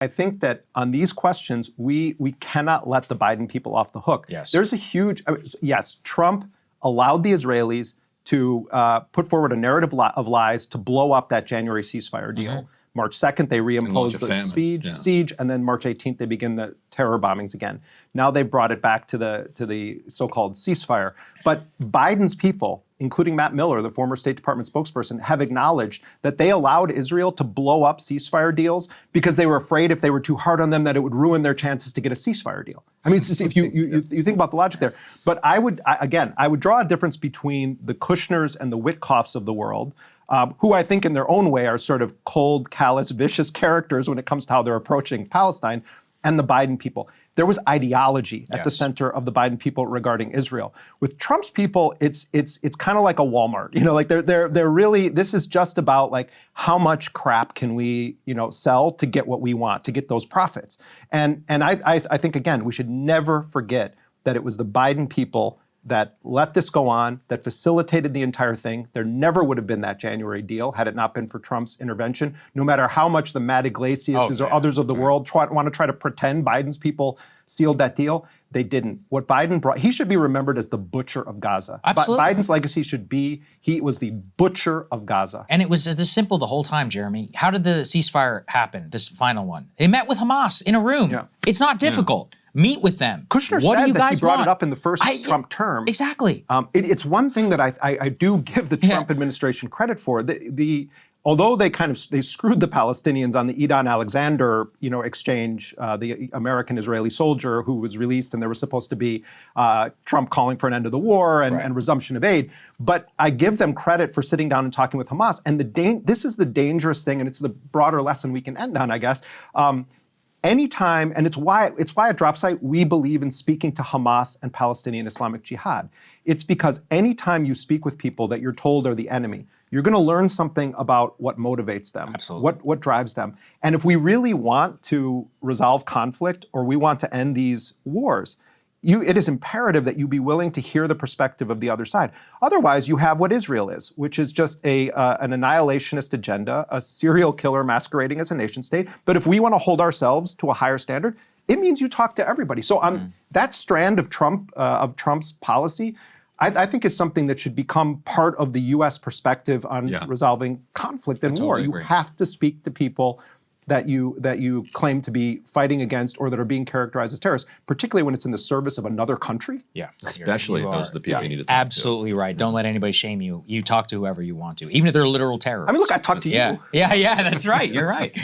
I think that on these questions, we cannot let the Biden people off the hook. Yes. There's a huge, yes, Trump allowed the Israelis to put forward a narrative of lies to blow up that January ceasefire deal. March 2nd, they reimposed the siege, and then March 18th, they begin the terror bombings again. Now they've brought it back to the so-called ceasefire. But Biden's people, including Matt Miller, the former State Department spokesperson, have acknowledged that they allowed Israel to blow up ceasefire deals because they were afraid if they were too hard on them that it would ruin their chances to get a ceasefire deal. I mean, if you think about the logic there. But I would draw a difference between the Kushners and the Witkoffs of the world, who I think in their own way are sort of cold, callous, vicious characters when it comes to how they're approaching Palestine, and the Biden people. There was ideology at the center of the Biden people regarding Israel. With Trump's people, it's kind of like a Walmart. You know, like they're really, this is just about like how much crap can we, sell to get what we want, to get those profits. And I think, again, we should never forget that it was the Biden people that let this go on, that facilitated the entire thing. There never would have been that January deal had it not been for Trump's intervention. No matter how much the Matt Iglesias or others of the world want to try to pretend Biden's people sealed that deal, they didn't. What Biden brought, he should be remembered as the butcher of Gaza. Absolutely. Biden's legacy should be, he was the butcher of Gaza. And it was this simple the whole time, Jeremy. How did the ceasefire happen, this final one? They met with Hamas in a room. Yeah. It's not difficult. Meet with them. Kushner said that he brought it up in the first Trump term. Exactly. It's one thing that I do give the Trump administration credit for. Although they screwed the Palestinians on the Edan Alexander exchange, the American-Israeli soldier who was released, and there was supposed to be Trump calling for an end of the war and resumption of aid. But I give them credit for sitting down and talking with Hamas. And this is the dangerous thing, and it's the broader lesson we can end on, I guess. Anytime, and it's why at DropSite we believe in speaking to Hamas and Palestinian Islamic Jihad. It's because anytime you speak with people that you're told are the enemy, you're going to learn something about what motivates them, what drives them. And if we really want to resolve conflict or we want to end these wars, it is imperative that you be willing to hear the perspective of the other side. Otherwise, you have what Israel is, which is just an annihilationist agenda, a serial killer masquerading as a nation state. But if we want to hold ourselves to a higher standard, it means you talk to everybody. So on that strand of Trump's policy, I think is something that should become part of the U.S. perspective on resolving conflict and war. You have to speak to people that you claim to be fighting against or that are being characterized as terrorists, particularly when it's in the service of another country. Yeah, especially if those are the people you need to talk to. Absolutely right. Don't let anybody shame you. You talk to whoever you want to, even if they're literal terrorists. I mean, look, I talked to you. Yeah, that's right. You're right.